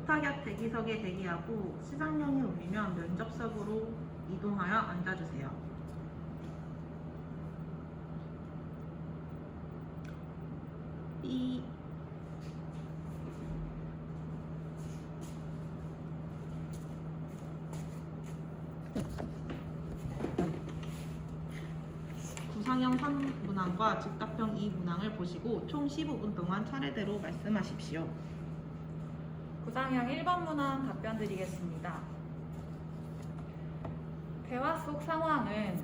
도탁약 대기석에 대기하고 시상령이 울리면 면접석으로 이동하여 앉아주세요. 삐. 구상형 3문항과 즉답형 2문항을 보시고 총 15분 동안 차례대로 말씀하십시오. 구상형 1번 문항 답변 드리겠습니다. 대화 속 상황은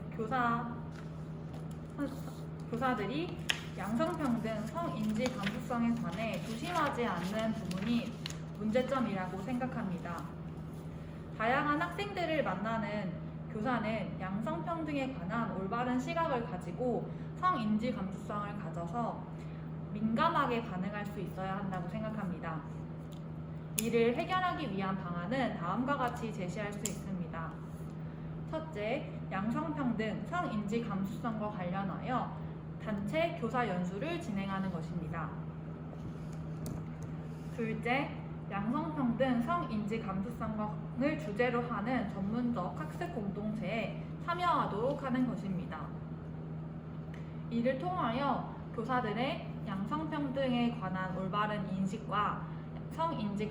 교사들이 양성평등, 성인지 감수성에 관해 조심하지 않는 부분이 문제점이라고 생각합니다. 다양한 학생들을 만나는 교사는 양성평등에 관한 올바른 시각을 가지고 성인지 감수성을 가져서 민감하게 반응할 수 있어야 한다고 생각합니다. 이를 해결하기 위한 방안은 다음과 같이 제시할 수 있습니다. 첫째, 양성평등, 성인지 감수성과 관련하여 단체 교사 연수를 진행하는 것입니다. 둘째, 양성평등, 성인지 감수성을 주제로 하는 전문적 학습 공동체에 참여하도록 하는 것입니다. 이를 통하여 교사들의 양성평등에 관한 올바른 인식과 성인지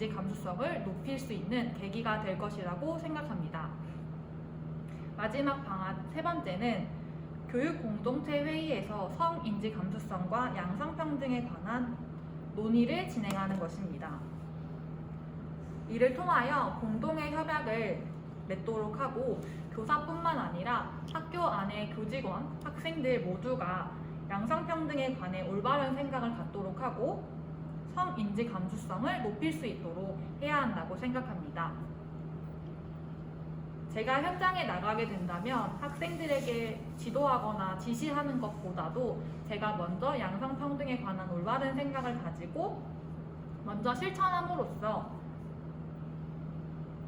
감수성을 높일 수 있는 계기가 될 것이라고 생각합니다. 마지막 방안 세 번째는 교육 공동체 회의에서 성인지 감수성과 양성평등에 관한 논의를 진행하는 것입니다. 이를 통하여 공동의 협약을 맺도록 하고 교사뿐만 아니라 학교 안의 교직원, 학생들 모두가 양성평등에 관해 올바른 생각을 갖도록 하고 성인지 감수성을 높일 수 있도록 해야 한다고 생각합니다. 제가 현장에 나가게 된다면 학생들에게 지도하거나 지시하는 것보다도 제가 먼저 양성평등에 관한 올바른 생각을 가지고 먼저 실천함으로써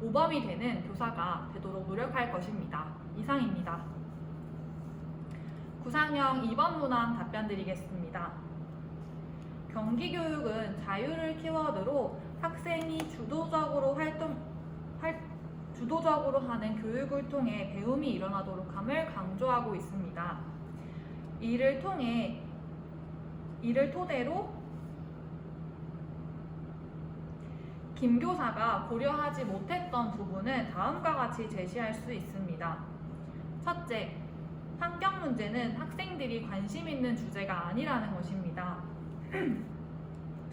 모범이 되는 교사가 되도록 노력할 것입니다. 이상입니다. 구상형 2번 문항 답변 드리겠습니다. 경기교육은 자유를 키워드로 학생이 주도적으로 하는 교육을 통해 배움이 일어나도록 함을 강조하고 있습니다. 이를 토대로 김 교사가 고려하지 못했던 부분은 다음과 같이 제시할 수 있습니다. 첫째, 환경 문제는 학생들이 관심 있는 주제가 아니라는 것입니다.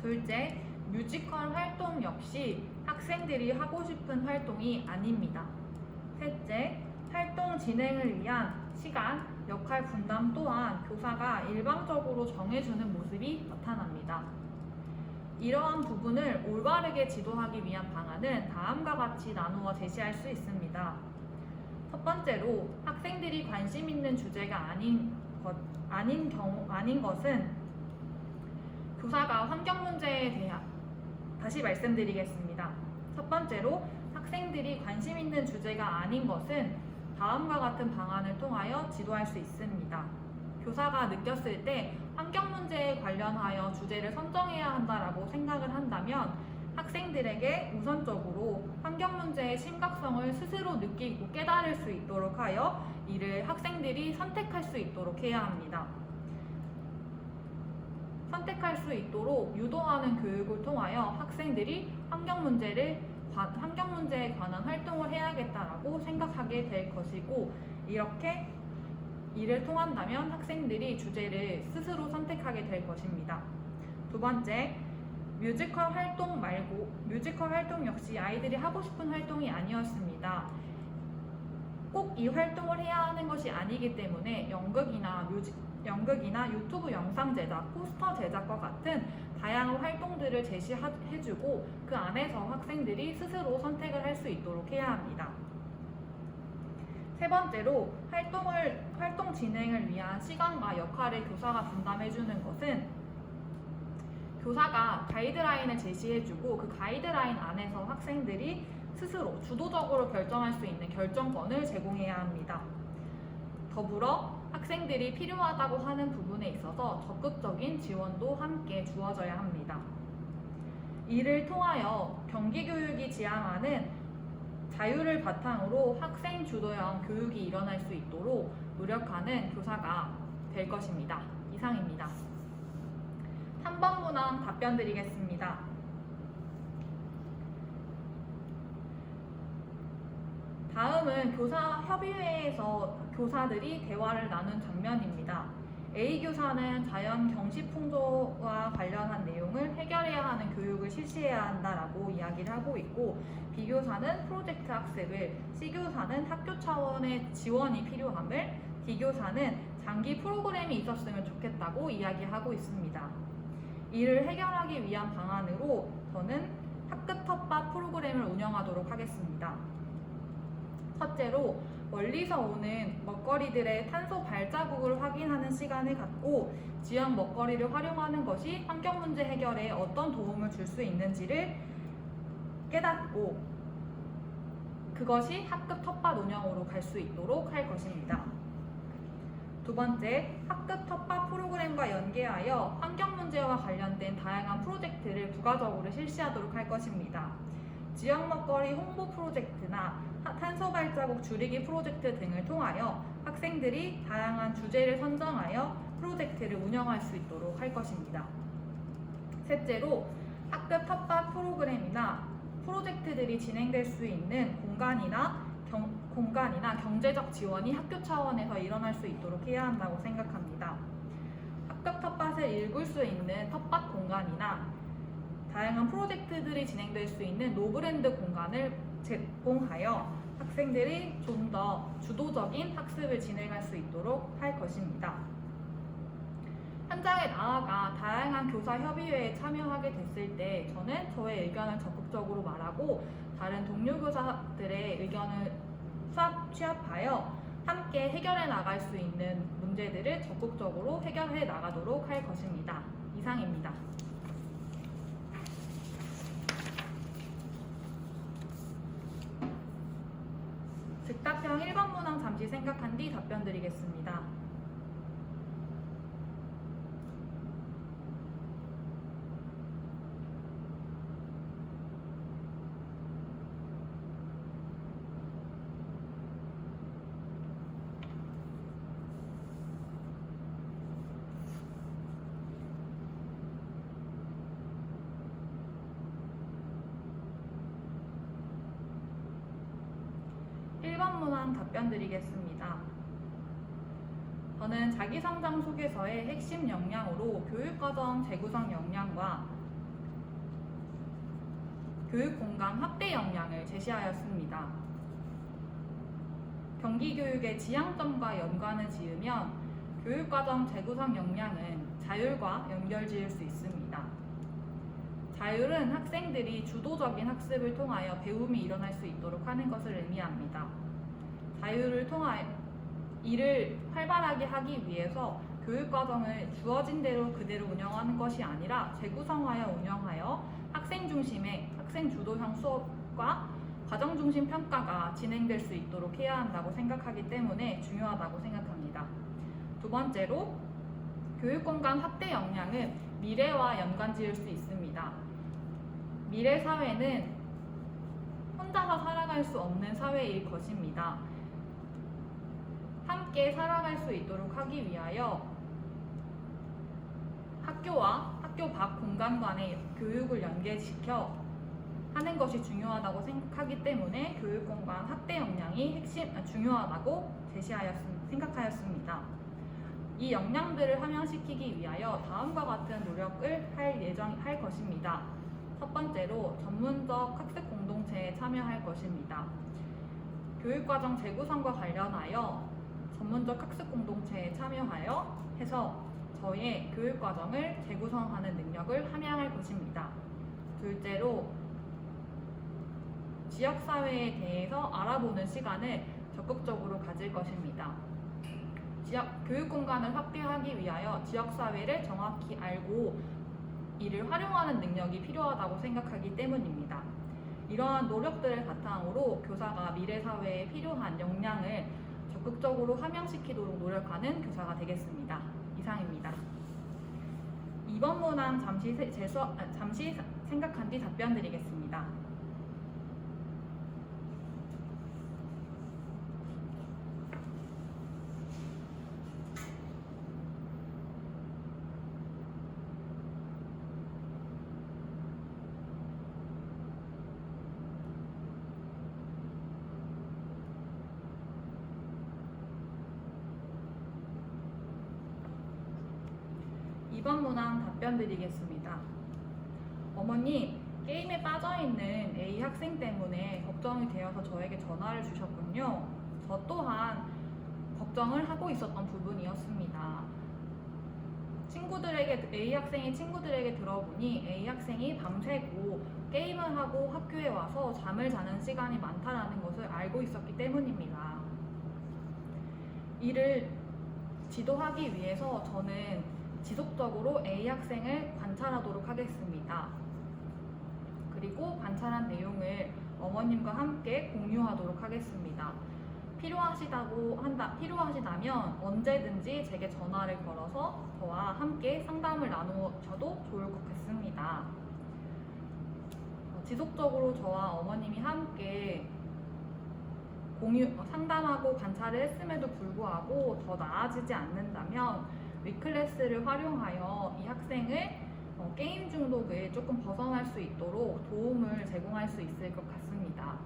둘째, 뮤지컬 활동 역시 학생들이 하고 싶은 활동이 아닙니다. 셋째, 활동 진행을 위한 시간, 역할 분담 또한 교사가 일방적으로 정해주는 모습이 나타납니다. 이러한 부분을 올바르게 지도하기 위한 방안은 다음과 같이 나누어 제시할 수 있습니다. 첫 번째로 학생들이 관심 있는 주제가 아닌 것은 교사가 환경 문제에 대한 다시 말씀드리겠습니다. 첫 번째로 학생들이 관심 있는 주제가 아닌 것은 다음과 같은 방안을 통하여 지도할 수 있습니다. 교사가 느꼈을 때 환경 문제에 관련하여 주제를 선정해야 한다라고 생각을 한다면 학생들에게 우선적으로 환경 문제의 심각성을 스스로 느끼고 깨달을 수 있도록 하여 이를 학생들이 선택할 수 있도록 해야 합니다. 선택할 수 있도록 유도하는 교육을 통하여 학생들이 환경 문제에 관한 활동을 해야겠다라고 생각하게 될 것이고, 이렇게 이를 통한다면 학생들이 주제를 스스로 선택하게 될 것입니다. 두 번째, 뮤지컬 활동 역시 아이들이 하고 싶은 활동이 아니었습니다. 꼭 이 활동을 해야 하는 것이 아니기 때문에 연극이나 유튜브 영상 제작, 포스터 제작과 같은 다양한 활동들을 제시해주고 그 안에서 학생들이 스스로 선택을 할 수 있도록 해야 합니다. 세 번째로 활동 진행을 위한 시간과 역할을 교사가 분담해주는 것은 교사가 가이드라인을 제시해주고 그 가이드라인 안에서 학생들이 스스로 주도적으로 결정할 수 있는 결정권을 제공해야 합니다. 더불어 학생들이 필요하다고 하는 부분에 있어서 적극적인 지원도 함께 주어져야 합니다. 이를 통하여 경기교육이 지향하는 자유를 바탕으로 학생 주도형 교육이 일어날 수 있도록 노력하는 교사가 될 것입니다. 이상입니다. 3번 문항 답변 드리겠습니다. 다음은 교사협의회에서 교사들이 대화를 나눈 장면입니다. A 교사는 자연 경시풍조와 관련한 내용을 해결해야 하는 교육을 실시해야 한다라고 이야기를 하고 있고, B 교사는 프로젝트 학습을, C 교사는 학교 차원의 지원이 필요함을, D 교사는 장기 프로그램이 있었으면 좋겠다고 이야기하고 있습니다. 이를 해결하기 위한 방안으로 저는 학급 텃밭 프로그램을 운영하도록 하겠습니다. 첫째로 멀리서 오는 먹거리들의 탄소 발자국을 확인하는 시간을 갖고 지역 먹거리를 활용하는 것이 환경 문제 해결에 어떤 도움을 줄 수 있는지를 깨닫고 그것이 학급 텃밭 운영으로 갈 수 있도록 할 것입니다. 두 번째, 학급 텃밭 프로그램과 연계하여 환경 문제와 관련된 다양한 프로젝트를 부가적으로 실시하도록 할 것입니다. 지역 먹거리 홍보 프로젝트나 탄소 발자국 줄이기 프로젝트 등을 통하여 학생들이 다양한 주제를 선정하여 프로젝트를 운영할 수 있도록 할 것입니다. 셋째로, 학급 텃밭 프로그램이나 프로젝트들이 진행될 수 있는 공간이나 경제적 지원이 학교 차원에서 일어날 수 있도록 해야 한다고 생각합니다. 학급 텃밭을 일굴 수 있는 텃밭 공간이나 다양한 프로젝트들이 진행될 수 있는 노브랜드 공간을 제공하여 학생들이 좀 더 주도적인 학습을 진행할 수 있도록 할 것입니다. 현장에 나아가 다양한 교사협의회에 참여하게 됐을 때 저는 저의 의견을 적극적으로 말하고 다른 동료 교사들의 의견을 취합하여 함께 해결해 나갈 수 있는 문제들을 적극적으로 해결해 나가도록 할 것입니다. 이상입니다. 즉답형 1번 문항 잠시 생각한 뒤 답변 드리겠습니다. 문항 답변 드리겠습니다. 저는 자기성장 소개서의 핵심 역량으로 교육과정 재구성 역량과 교육공간 확대 역량을 제시하였습니다. 경기교육의 지향점과 연관을 지으면 교육과정 재구성 역량은 자율과 연결지을 수 있습니다. 자율은 학생들이 주도적인 학습을 통하여 배움이 일어날 수 있도록 하는 것을 의미합니다. 자율을 통하여 이를 활발하게 하기 위해서 교육과정을 주어진 대로 그대로 운영하는 것이 아니라 재구성하여 운영하여 학생 중심의 학생 주도형 수업과 과정 중심 평가가 진행될 수 있도록 해야 한다고 생각하기 때문에 중요하다고 생각합니다. 두 번째로, 교육공간 확대 역량은 미래와 연관 지을 수 있습니다. 미래 사회는 혼자서 살아갈 수 없는 사회일 것입니다. 함께 살아갈 수 있도록 하기 위하여 학교와 학교 밖 공간 간의 교육을 연계시켜 하는 것이 중요하다고 생각하기 때문에 교육공간 확대 역량이 중요하다고 생각하였습니다. 이 역량들을 함양시키기 위하여 다음과 같은 노력을 할 것입니다. 첫 번째로, 전문적 학습 공동체에 참여할 것입니다. 교육과정 재구성과 관련하여 전문적 학습 공동체에 참여하여 해서 저의 교육과정을 재구성하는 능력을 함양할 것입니다. 둘째로, 지역사회에 대해서 알아보는 시간을 적극적으로 가질 것입니다. 교육공간을 확대하기 위하여 지역사회를 정확히 알고 이를 활용하는 능력이 필요하다고 생각하기 때문입니다. 이러한 노력들을 바탕으로 교사가 미래사회에 필요한 역량을 적극적으로 함양시키도록 노력하는 교사가 되겠습니다. 이상입니다. 2번 문항 잠시 생각한 뒤 답변 드리겠습니다. 이번 문항 답변 드리겠습니다. 어머니, 게임에 빠져있는 A 학생 때문에 걱정이 되어서 저에게 전화를 주셨군요. 저 또한 걱정을 하고 있었던 부분이었습니다. A 학생의 친구들에게 들어보니 A 학생이 밤새고 게임을 하고 학교에 와서 잠을 자는 시간이 많다라는 것을 알고 있었기 때문입니다. 이를 지도하기 위해서 저는 지속적으로 A 학생을 관찰하도록 하겠습니다. 그리고 관찰한 내용을 어머님과 함께 공유하도록 하겠습니다. 필요하시다면 언제든지 제게 전화를 걸어서 저와 함께 상담을 나누셔도 좋을 것 같습니다. 지속적으로 저와 어머님이 함께 상담하고 관찰을 했음에도 불구하고 더 나아지지 않는다면 위클래스를 활용하여 이 학생을 게임 중독을 조금 벗어날 수 있도록 도움을 제공할 수 있을 것 같습니다.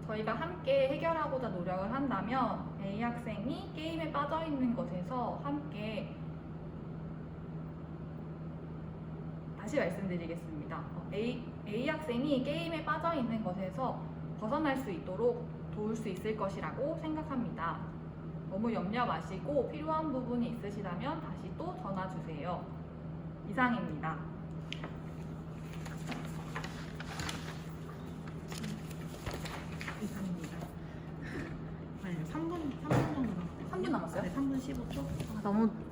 저희가 함께 해결하고자 노력을 한다면 A 학생이 게임에 빠져있는 것에서 함께 다시 말씀드리겠습니다. A 학생이 게임에 빠져있는 것에서 벗어날 수 있도록 도울 수 있을 것이라고 생각합니다. 너무 염려 마시고 필요한 부분이 있으시다면 다시 또 전화 주세요. 이상입니다. 이상입니다. 아니, 3분 정도 남았어요. 3분 남았어요? 네, 3분 15초. 너무